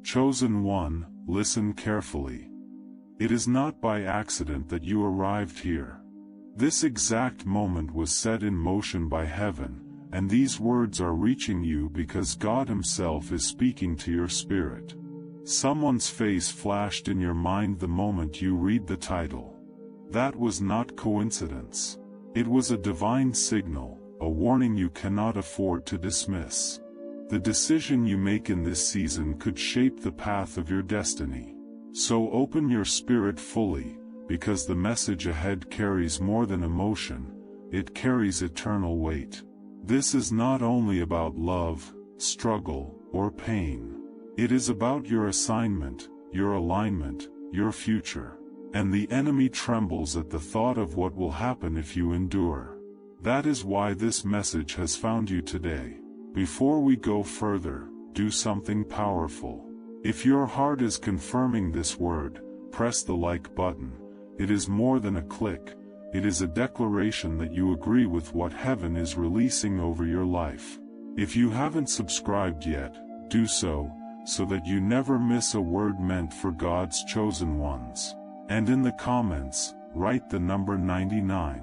Chosen one, listen carefully. It is not by accident that you arrived here. This exact moment was set in motion by heaven, and these words are reaching you because God Himself is speaking to your spirit. Someone's face flashed in your mind the moment you read the title. That was not coincidence. It was a divine signal, a warning you cannot afford to dismiss. The decision you make in this season could shape the path of your destiny. So open your spirit fully, because the message ahead carries more than emotion, it carries eternal weight. This is not only about love, struggle, or pain. It is about your assignment, your alignment, your future. And the enemy trembles at the thought of what will happen if you endure. That is why this message has found you today. Before we go further, do something powerful. If your heart is confirming this word, press the like button. It is more than a click. It is a declaration that you agree with what heaven is releasing over your life. If you haven't subscribed yet, do so that you never miss a word meant for God's chosen ones. And in the comments, write the number 99.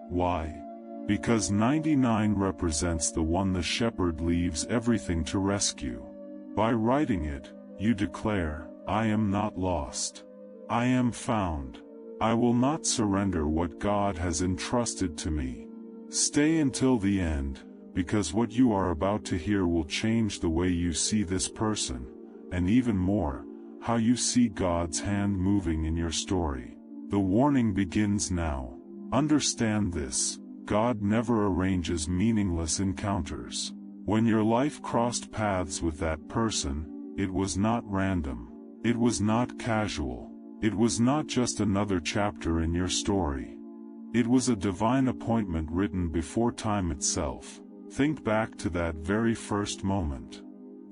Why? Because 99 represents the one the shepherd leaves everything to rescue. By writing it, you declare, I am not lost. I am found. I will not surrender what God has entrusted to me. Stay until the end, because what you are about to hear will change the way you see this person, and even more, how you see God's hand moving in your story. The warning begins now. Understand this, God never arranges meaningless encounters. When your life crossed paths with that person, it was not random. It was not casual. It was not just another chapter in your story. It was a divine appointment written before time itself. Think back to that very first moment.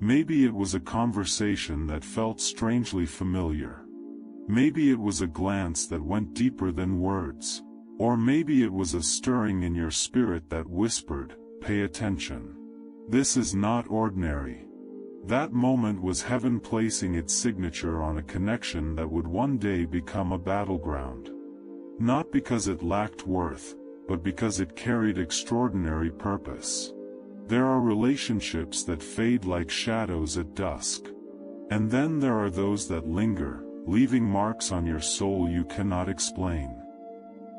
Maybe it was a conversation that felt strangely familiar. Maybe it was a glance that went deeper than words. Or maybe it was a stirring in your spirit that whispered, pay attention. This is not ordinary. That moment was heaven placing its signature on a connection that would one day become a battleground. Not because it lacked worth, but because it carried extraordinary purpose. There are relationships that fade like shadows at dusk. And then there are those that linger, leaving marks on your soul you cannot explain.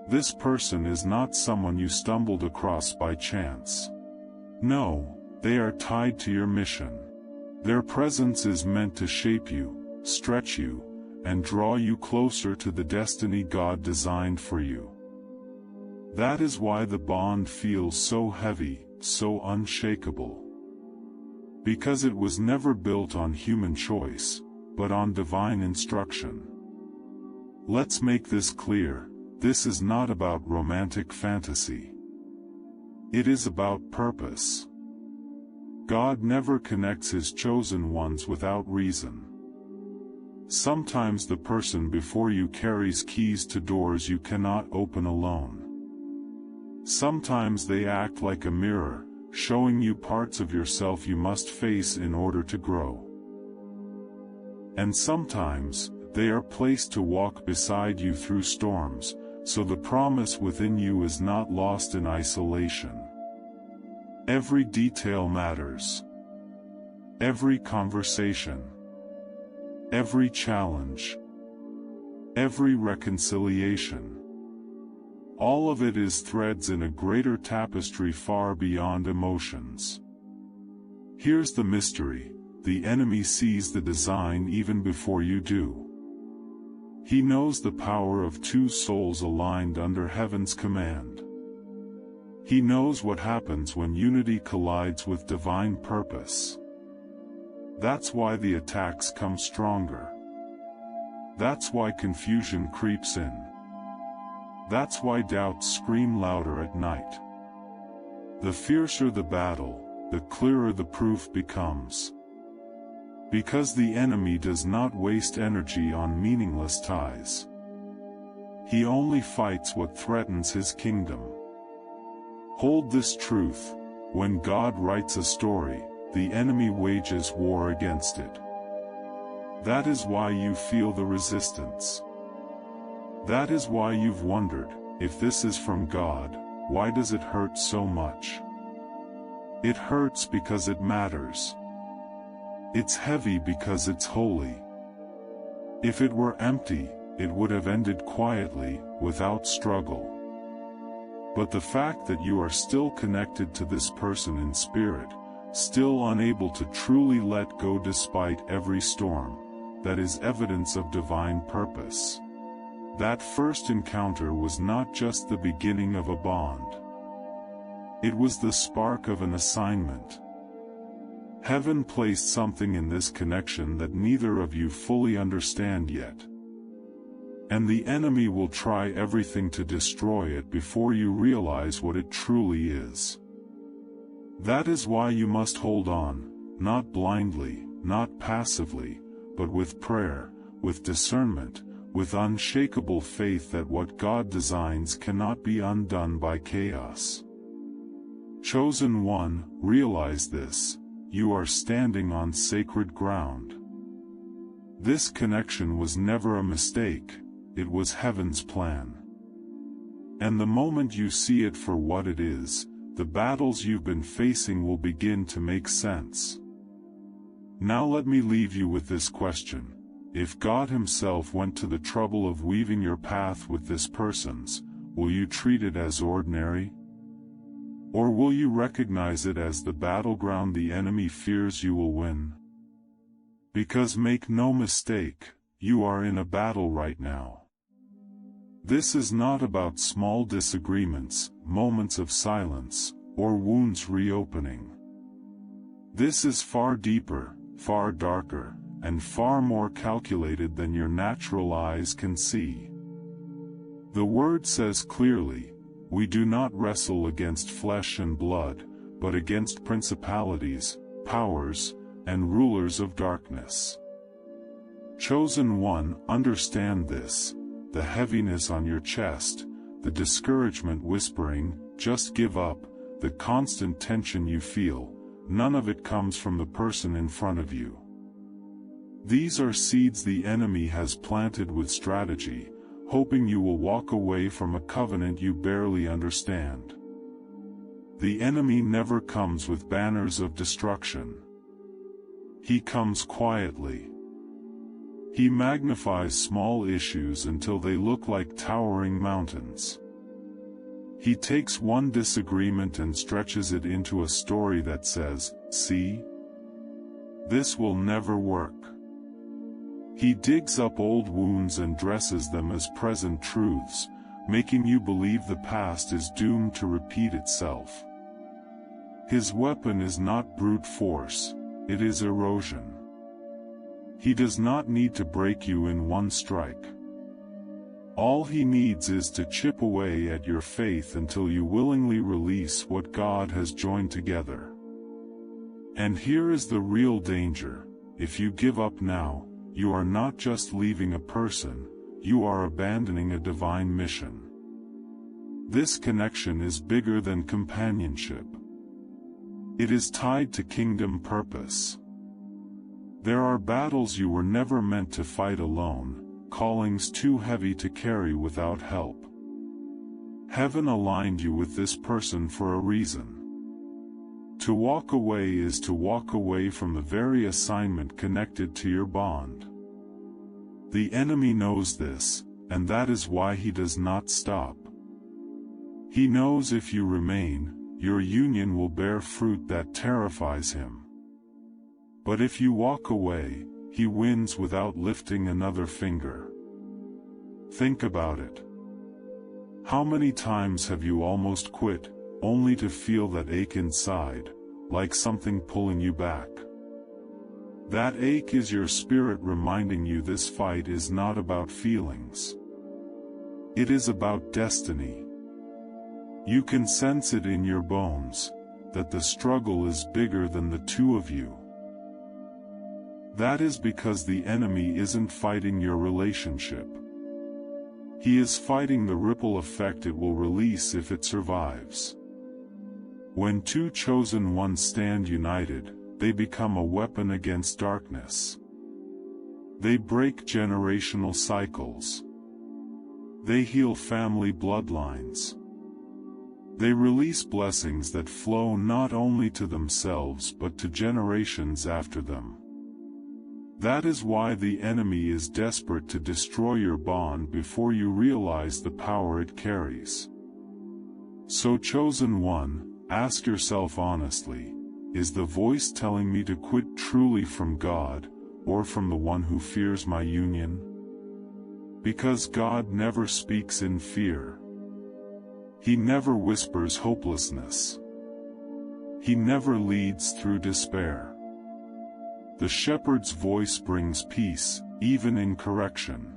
This person is not someone you stumbled across by chance. No, they are tied to your mission. Their presence is meant to shape you, stretch you, and draw you closer to the destiny God designed for you. That is why the bond feels so heavy, so unshakable. Because it was never built on human choice, but on divine instruction. Let's make this clear, this is not about romantic fantasy. It is about purpose. God never connects His chosen ones without reason. Sometimes the person before you carries keys to doors you cannot open alone. Sometimes they act like a mirror, showing you parts of yourself you must face in order to grow. And sometimes, they are placed to walk beside you through storms, so the promise within you is not lost in isolation. Every detail matters. Every conversation. Every challenge. Every reconciliation. All of it is threads in a greater tapestry far beyond emotions. Here's the mystery, the enemy sees the design even before you do. He knows the power of two souls aligned under heaven's command. He knows what happens when unity collides with divine purpose. That's why the attacks come stronger. That's why confusion creeps in. That's why doubts scream louder at night. The fiercer the battle, the clearer the proof becomes. Because the enemy does not waste energy on meaningless ties. He only fights what threatens his kingdom. Hold this truth, when God writes a story, the enemy wages war against it. That is why you feel the resistance. That is why you've wondered, if this is from God, why does it hurt so much? It hurts because it matters. It's heavy because it's holy. If it were empty, it would have ended quietly, without struggle. But the fact that you are still connected to this person in spirit, still unable to truly let go despite every storm, that is evidence of divine purpose. That first encounter was not just the beginning of a bond. It was the spark of an assignment. Heaven placed something in this connection that neither of you fully understand yet. And the enemy will try everything to destroy it before you realize what it truly is. That is why you must hold on, not blindly, not passively, but with prayer, with discernment, with unshakable faith that what God designs cannot be undone by chaos. Chosen one, realize this. You are standing on sacred ground. This connection was never a mistake, it was heaven's plan. And the moment you see it for what it is, the battles you've been facing will begin to make sense. Now let me leave you with this question. If God Himself went to the trouble of weaving your path with this person's, will you treat it as ordinary? Or will you recognize it as the battleground the enemy fears you will win? Because make no mistake, you are in a battle right now. This is not about small disagreements, moments of silence, or wounds reopening. This is far deeper, far darker, and far more calculated than your natural eyes can see. The Word says clearly, we do not wrestle against flesh and blood, but against principalities, powers, and rulers of darkness. Chosen one, understand this, the heaviness on your chest, the discouragement whispering, just give up, the constant tension you feel, none of it comes from the person in front of you. These are seeds the enemy has planted with strategy, hoping you will walk away from a covenant you barely understand. The enemy never comes with banners of destruction. He comes quietly. He magnifies small issues until they look like towering mountains. He takes one disagreement and stretches it into a story that says, see? This will never work. He digs up old wounds and dresses them as present truths, making you believe the past is doomed to repeat itself. His weapon is not brute force, it is erosion. He does not need to break you in one strike. All he needs is to chip away at your faith until you willingly release what God has joined together. And here is the real danger: if you give up now, you are not just leaving a person, you are abandoning a divine mission. This connection is bigger than companionship. It is tied to kingdom purpose. There are battles you were never meant to fight alone, callings too heavy to carry without help. Heaven aligned you with this person for a reason. To walk away is to walk away from the very assignment connected to your bond. The enemy knows this, and that is why he does not stop. He knows if you remain, your union will bear fruit that terrifies him. But if you walk away, he wins without lifting another finger. Think about it. How many times have you almost quit, only to feel that ache inside, like something pulling you back? That ache is your spirit reminding you this fight is not about feelings. It is about destiny. You can sense it in your bones, that the struggle is bigger than the two of you. That is because the enemy isn't fighting your relationship. He is fighting the ripple effect it will release if it survives. When two chosen ones stand united, they become a weapon against darkness. They break generational cycles. They heal family bloodlines. They release blessings that flow not only to themselves but to generations after them. That is why the enemy is desperate to destroy your bond before you realize the power it carries. So, chosen one, ask yourself honestly, is the voice telling me to quit truly from God, or from the one who fears my union? Because God never speaks in fear. He never whispers hopelessness. He never leads through despair. The shepherd's voice brings peace, even in correction.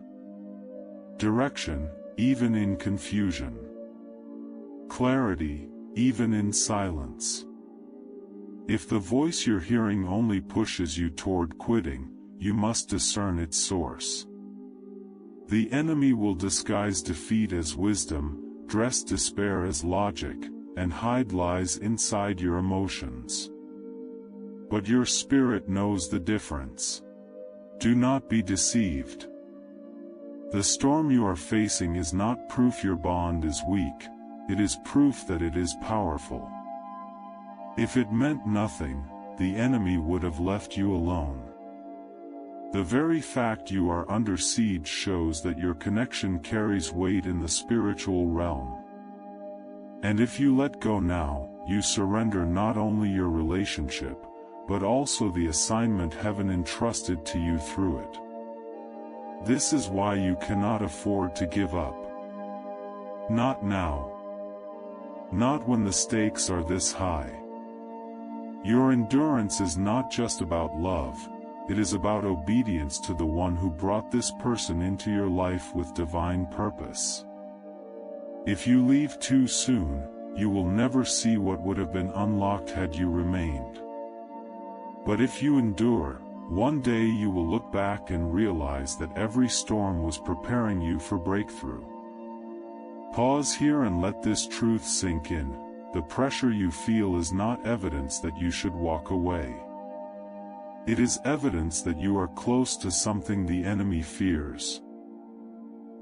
Direction, even in confusion. Clarity, even in silence. If the voice you're hearing only pushes you toward quitting, you must discern its source. The enemy will disguise defeat as wisdom, dress despair as logic, and hide lies inside your emotions. But your spirit knows the difference. Do not be deceived. The storm you are facing is not proof your bond is weak, it is proof that it is powerful. If it meant nothing, the enemy would have left you alone. The very fact you are under siege shows that your connection carries weight in the spiritual realm. And if you let go now, you surrender not only your relationship, but also the assignment heaven entrusted to you through it. This is why you cannot afford to give up. Not now. Not when the stakes are this high. Your endurance is not just about love, it is about obedience to the one who brought this person into your life with divine purpose. If you leave too soon, you will never see what would have been unlocked had you remained. But if you endure, one day you will look back and realize that every storm was preparing you for breakthrough. Pause here and let this truth sink in. The pressure you feel is not evidence that you should walk away. It is evidence that you are close to something the enemy fears.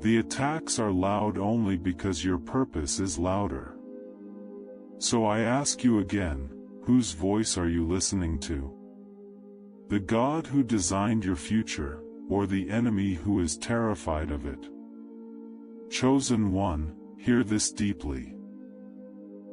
The attacks are loud only because your purpose is louder. So I ask you again, whose voice are you listening to? The God who designed your future, or the enemy who is terrified of it? Chosen one, hear this deeply.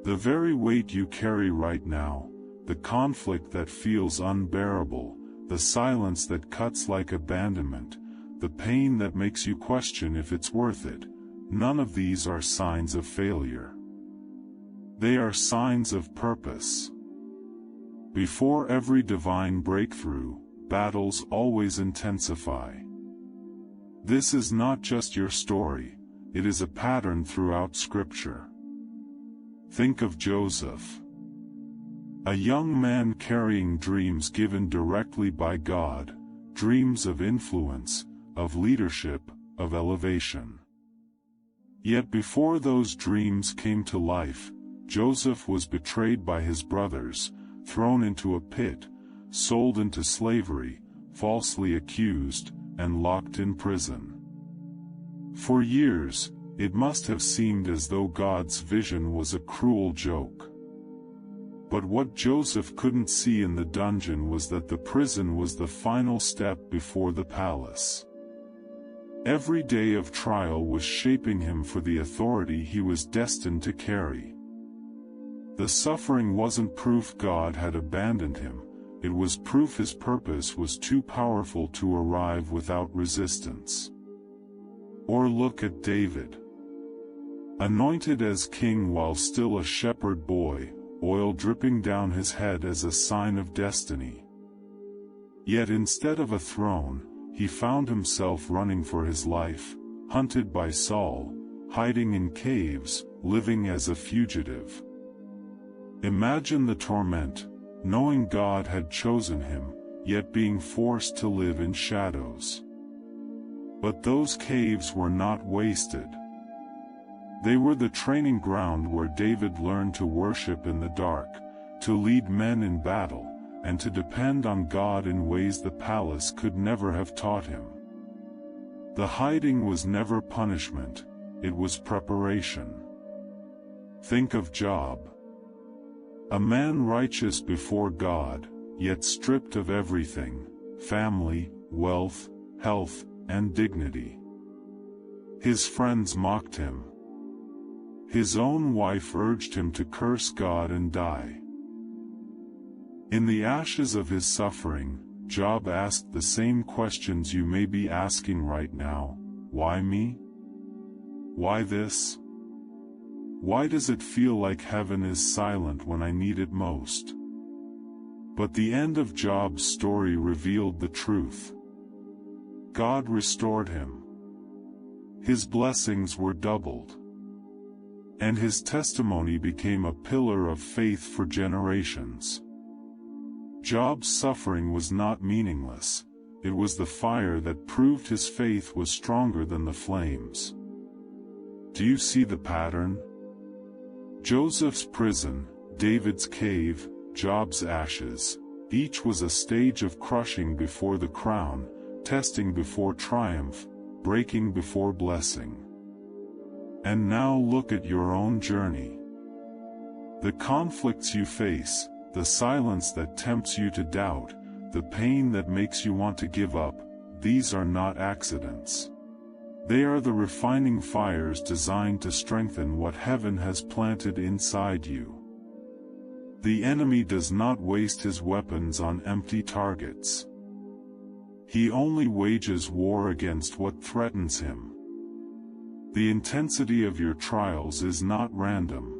The very weight you carry right now, the conflict that feels unbearable, the silence that cuts like abandonment, the pain that makes you question if it's worth it, none of these are signs of failure. They are signs of purpose. Before every divine breakthrough, battles always intensify. This is not just your story, it is a pattern throughout Scripture. Think of Joseph. A young man carrying dreams given directly by God, dreams of influence, of leadership, of elevation. Yet before those dreams came to life, Joseph was betrayed by his brothers, thrown into a pit, sold into slavery, falsely accused, and locked in prison. For years, it must have seemed as though God's vision was a cruel joke. But what Joseph couldn't see in the dungeon was that the prison was the final step before the palace. Every day of trial was shaping him for the authority he was destined to carry. The suffering wasn't proof God had abandoned him, it was proof his purpose was too powerful to arrive without resistance. Or look at David. Anointed as king while still a shepherd boy, oil dripping down his head as a sign of destiny. Yet instead of a throne, he found himself running for his life, hunted by Saul, hiding in caves, living as a fugitive. Imagine the torment, knowing God had chosen him, yet being forced to live in shadows. But those caves were not wasted. They were the training ground where David learned to worship in the dark, to lead men in battle, and to depend on God in ways the palace could never have taught him. The hiding was never punishment, it was preparation. Think of Job. A man righteous before God, yet stripped of everything: family, wealth, health, and dignity. His friends mocked him. His own wife urged him to curse God and die. In the ashes of his suffering, Job asked the same questions you may be asking right now. Why me? Why this? Why does it feel like heaven is silent when I need it most? But the end of Job's story revealed the truth. God restored him. His blessings were doubled. And his testimony became a pillar of faith for generations. Job's suffering was not meaningless, it was the fire that proved his faith was stronger than the flames. Do you see the pattern? Joseph's prison, David's cave, Job's ashes, each was a stage of crushing before the crown, testing before triumph, breaking before blessing. And now look at your own journey. The conflicts you face, the silence that tempts you to doubt, the pain that makes you want to give up, these are not accidents. They are the refining fires designed to strengthen what heaven has planted inside you. The enemy does not waste his weapons on empty targets. He only wages war against what threatens him. The intensity of your trials is not random.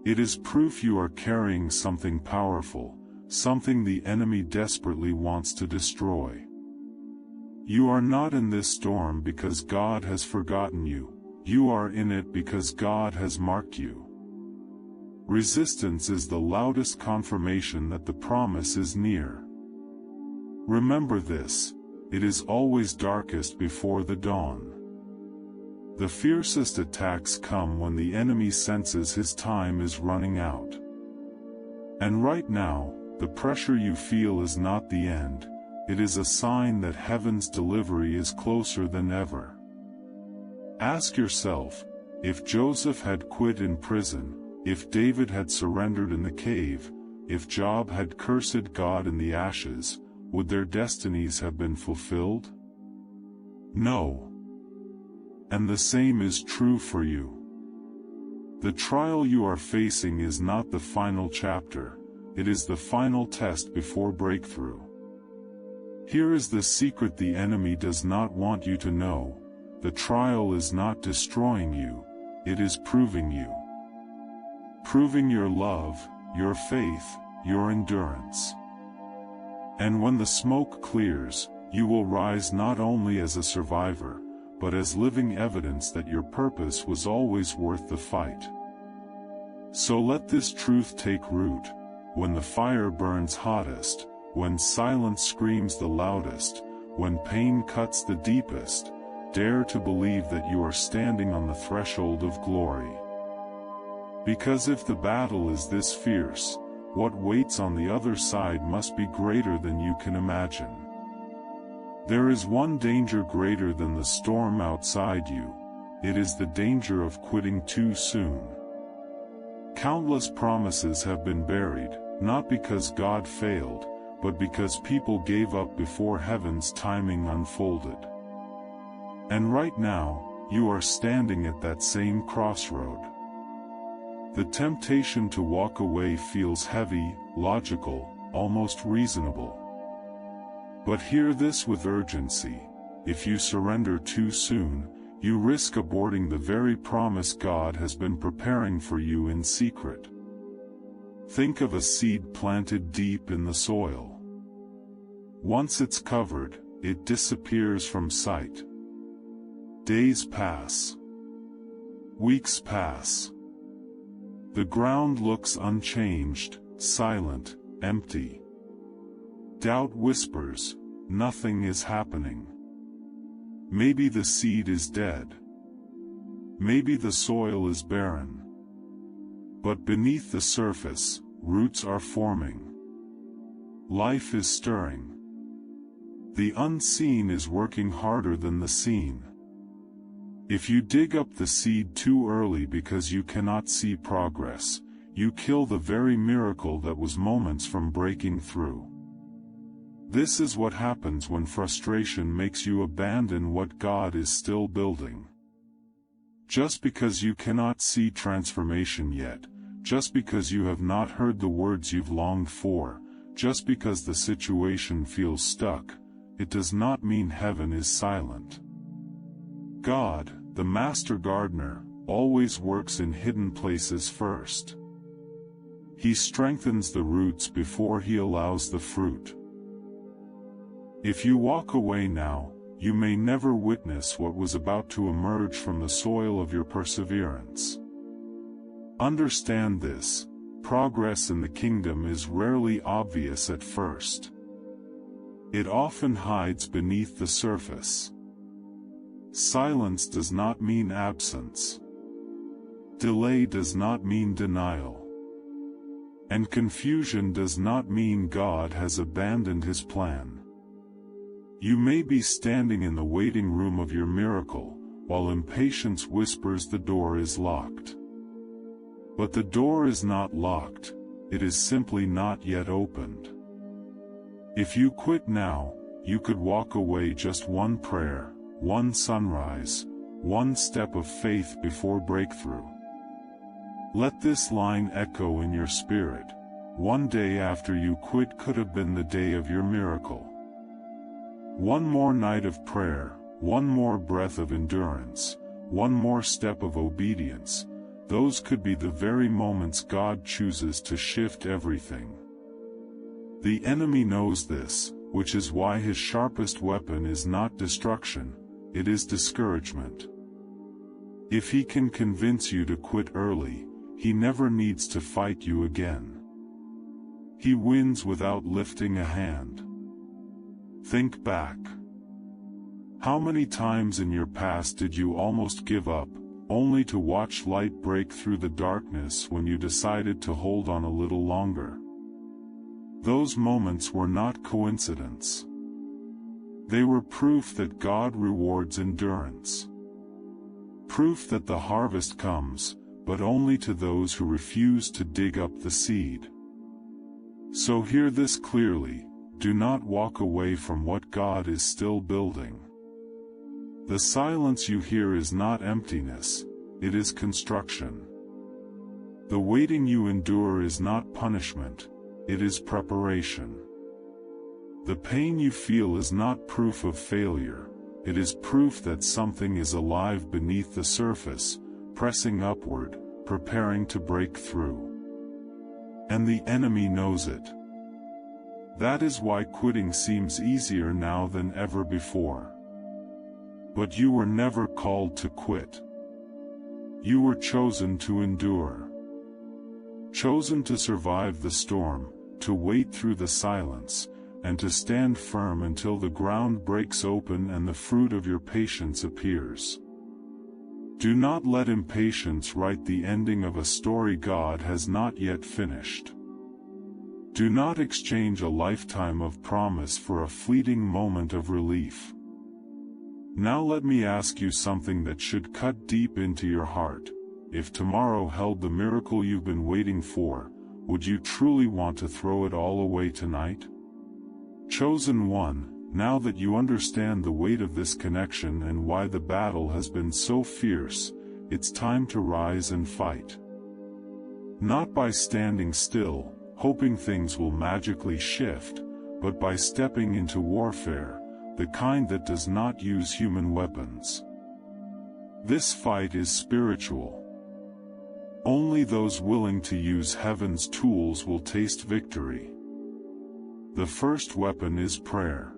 It is proof you are carrying something powerful, something the enemy desperately wants to destroy. You are not in this storm because God has forgotten you, you are in it because God has marked you. Resistance is the loudest confirmation that the promise is near. Remember this, it is always darkest before the dawn. The fiercest attacks come when the enemy senses his time is running out. And right now, the pressure you feel is not the end, it is a sign that heaven's delivery is closer than ever. Ask yourself, if Joseph had quit in prison, if David had surrendered in the cave, if Job had cursed God in the ashes, would their destinies have been fulfilled? No. And the same is true for you. The trial you are facing is not the final chapter, it is the final test before breakthrough. Here is the secret the enemy does not want you to know: the trial is not destroying you, it is proving you. Proving your love, your faith, your endurance. And when the smoke clears, you will rise not only as a survivor, but as living evidence that your purpose was always worth the fight. So let this truth take root: when the fire burns hottest, when silence screams the loudest, when pain cuts the deepest, dare to believe that you are standing on the threshold of glory. Because if the battle is this fierce, what waits on the other side must be greater than you can imagine. There is one danger greater than the storm outside you. It is the danger of quitting too soon. Countless promises have been buried, not because God failed, but because people gave up before heaven's timing unfolded. And right now, you are standing at that same crossroad. The temptation to walk away feels heavy, logical, almost reasonable. But hear this with urgency: if you surrender too soon, you risk aborting the very promise God has been preparing for you in secret. Think of a seed planted deep in the soil. Once it's covered, it disappears from sight. Days pass. Weeks pass. The ground looks unchanged, silent, empty. Doubt whispers, nothing is happening. Maybe the seed is dead. Maybe the soil is barren. But beneath the surface, roots are forming. Life is stirring. The unseen is working harder than the seen. If you dig up the seed too early because you cannot see progress, you kill the very miracle that was moments from breaking through. This is what happens when frustration makes you abandon what God is still building. Just because you cannot see transformation yet, just because you have not heard the words you've longed for, just because the situation feels stuck, it does not mean heaven is silent. God, the master gardener, always works in hidden places first. He strengthens the roots before he allows the fruit. If you walk away now, you may never witness what was about to emerge from the soil of your perseverance. Understand this: progress in the kingdom is rarely obvious at first. It often hides beneath the surface. Silence does not mean absence. Delay does not mean denial. And confusion does not mean God has abandoned his plan. You may be standing in the waiting room of your miracle, while impatience whispers the door is locked. But the door is not locked, it is simply not yet opened. If you quit now, you could walk away just one prayer, one sunrise, one step of faith before breakthrough. Let this line echo in your spirit: one day after you quit could have been the day of your miracle. One more night of prayer, one more breath of endurance, one more step of obedience, those could be the very moments God chooses to shift everything. The enemy knows this, which is why his sharpest weapon is not destruction, it is discouragement. If he can convince you to quit early, he never needs to fight you again. He wins without lifting a hand. Think back. How many times in your past did you almost give up, only to watch light break through the darkness when you decided to hold on a little longer? Those moments were not coincidence. They were proof that God rewards endurance. Proof that the harvest comes, but only to those who refuse to dig up the seed. So hear this clearly: do not walk away from what God is still building. The silence you hear is not emptiness, it is construction. The waiting you endure is not punishment, it is preparation. The pain you feel is not proof of failure, it is proof that something is alive beneath the surface, pressing upward, preparing to break through. And the enemy knows it. That is why quitting seems easier now than ever before. But you were never called to quit. You were chosen to endure. Chosen to survive the storm, to wait through the silence, and to stand firm until the ground breaks open and the fruit of your patience appears. Do not let impatience write the ending of a story God has not yet finished. Do not exchange a lifetime of promise for a fleeting moment of relief. Now let me ask you something that should cut deep into your heart. If tomorrow held the miracle you've been waiting for, would you truly want to throw it all away tonight? Chosen one, now that you understand the weight of this connection and why the battle has been so fierce, it's time to rise and fight. Not by standing still, hoping things will magically shift, but by stepping into warfare, the kind that does not use human weapons. This fight is spiritual. Only those willing to use heaven's tools will taste victory. The first weapon is prayer.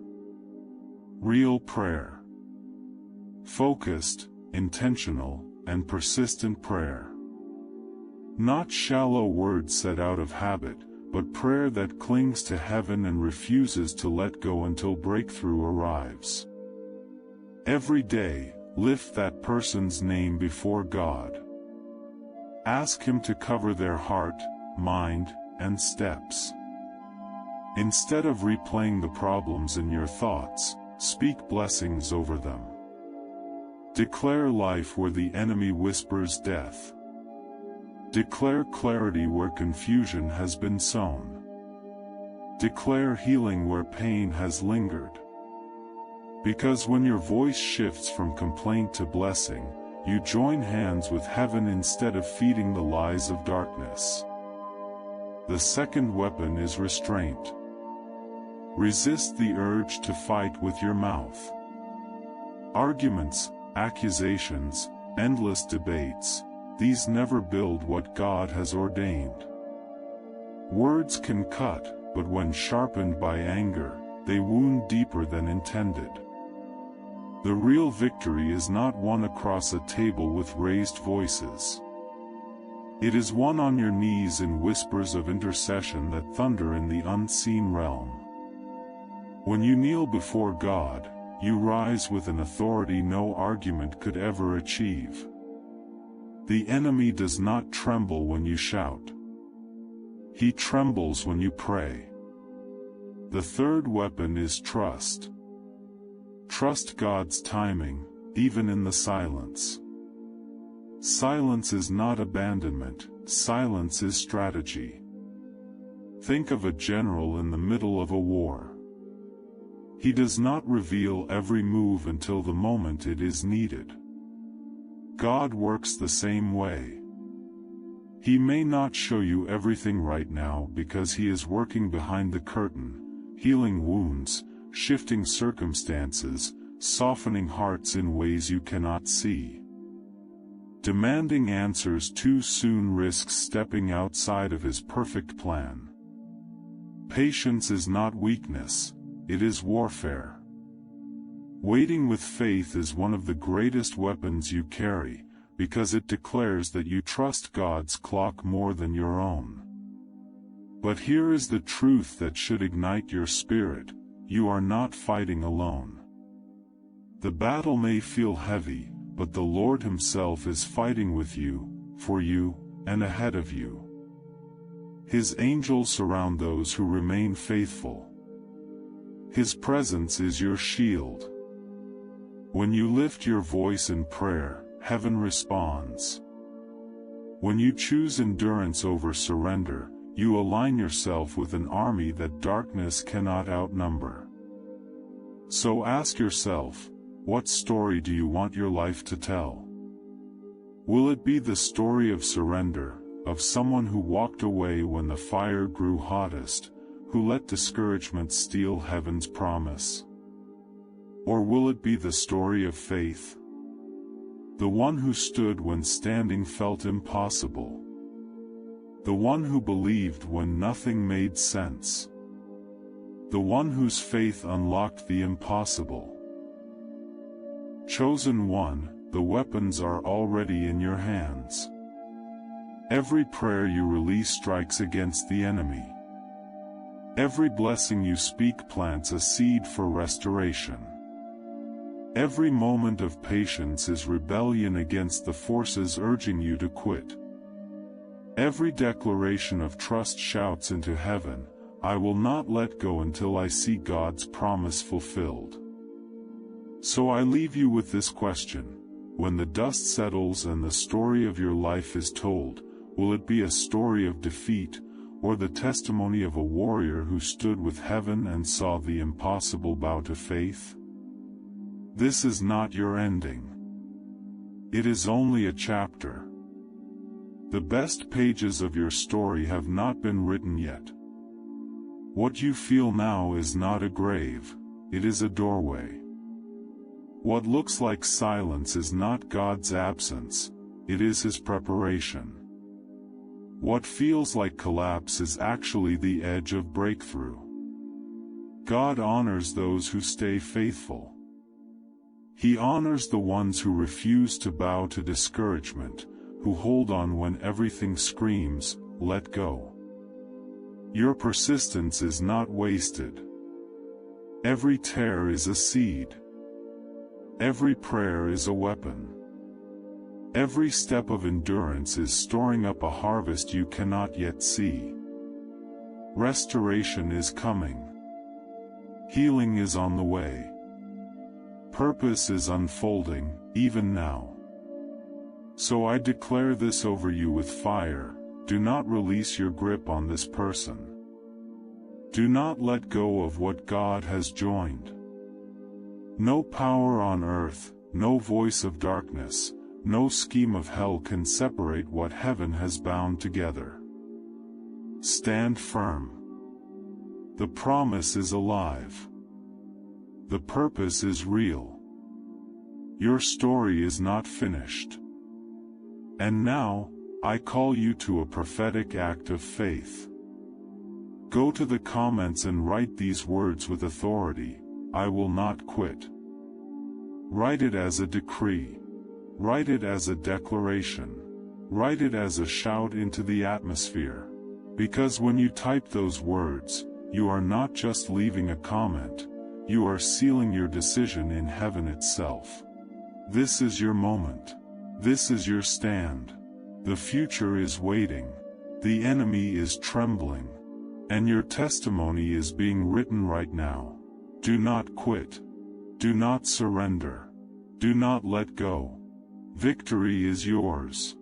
Real prayer. Focused, intentional, and persistent prayer. Not shallow words said out of habit, but prayer that clings to heaven and refuses to let go until breakthrough arrives. Every day, lift that person's name before God. Ask Him to cover their heart, mind, and steps. Instead of replaying the problems in your thoughts, speak blessings over them. Declare life where the enemy whispers death. Declare clarity where confusion has been sown. Declare healing where pain has lingered. Because when your voice shifts from complaint to blessing, you join hands with heaven instead of feeding the lies of darkness. The second weapon is restraint. Resist the urge to fight with your mouth. Arguments, accusations, endless debates, these never build what God has ordained. Words can cut, but when sharpened by anger, they wound deeper than intended. The real victory is not won across a table with raised voices. It is won on your knees in whispers of intercession that thunder in the unseen realm. When you kneel before God, you rise with an authority no argument could ever achieve. The enemy does not tremble when you shout. He trembles when you pray. The third weapon is trust. Trust God's timing, even in the silence. Silence is not abandonment, silence is strategy. Think of a general in the middle of a war. He does not reveal every move until the moment it is needed. God works the same way. He may not show you everything right now because He is working behind the curtain, healing wounds, shifting circumstances, softening hearts in ways you cannot see. Demanding answers too soon risks stepping outside of His perfect plan. Patience is not weakness, it is warfare. Waiting with faith is one of the greatest weapons you carry, because it declares that you trust God's clock more than your own. But here is the truth that should ignite your spirit: you are not fighting alone. The battle may feel heavy, but the Lord Himself is fighting with you, for you, and ahead of you. His angels surround those who remain faithful. His presence is your shield. When you lift your voice in prayer, heaven responds. When you choose endurance over surrender, you align yourself with an army that darkness cannot outnumber. So ask yourself, what story do you want your life to tell? Will it be the story of surrender, of someone who walked away when the fire grew hottest, who let discouragement steal heaven's promise? Or will it be the story of faith? The one who stood when standing felt impossible. The one who believed when nothing made sense. The one whose faith unlocked the impossible. Chosen one, the weapons are already in your hands. Every prayer you release strikes against the enemy. Every blessing you speak plants a seed for restoration. Every moment of patience is rebellion against the forces urging you to quit. Every declaration of trust shouts into heaven, I will not let go until I see God's promise fulfilled. So I leave you with this question: when the dust settles and the story of your life is told, will it be a story of defeat, or the testimony of a warrior who stood with heaven and saw the impossible bow to faith? This is not your ending. It is only a chapter. The best pages of your story have not been written yet. What you feel now is not a grave, it is a doorway. What looks like silence is not God's absence, it is His preparation. What feels like collapse is actually the edge of breakthrough. God honors those who stay faithful. He honors the ones who refuse to bow to discouragement, who hold on when everything screams, let go. Your persistence is not wasted. Every tear is a seed. Every prayer is a weapon. Every step of endurance is storing up a harvest you cannot yet see. Restoration is coming. Healing is on the way. Purpose is unfolding, even now. So I declare this over you with fire: do not release your grip on this person. Do not let go of what God has joined. No power on earth, no voice of darkness, no scheme of hell can separate what heaven has bound together. Stand firm. The promise is alive. The purpose is real. Your story is not finished. And now, I call you to a prophetic act of faith. Go to the comments and write these words with authority: I will not quit. Write it as a decree. Write it as a declaration. Write it as a shout into the atmosphere. Because when you type those words, you are not just leaving a comment, you are sealing your decision in heaven itself. This is your moment. This is your stand. The future is waiting. The enemy is trembling. And your testimony is being written right now. Do not quit. Do not surrender. Do not let go. Victory is yours.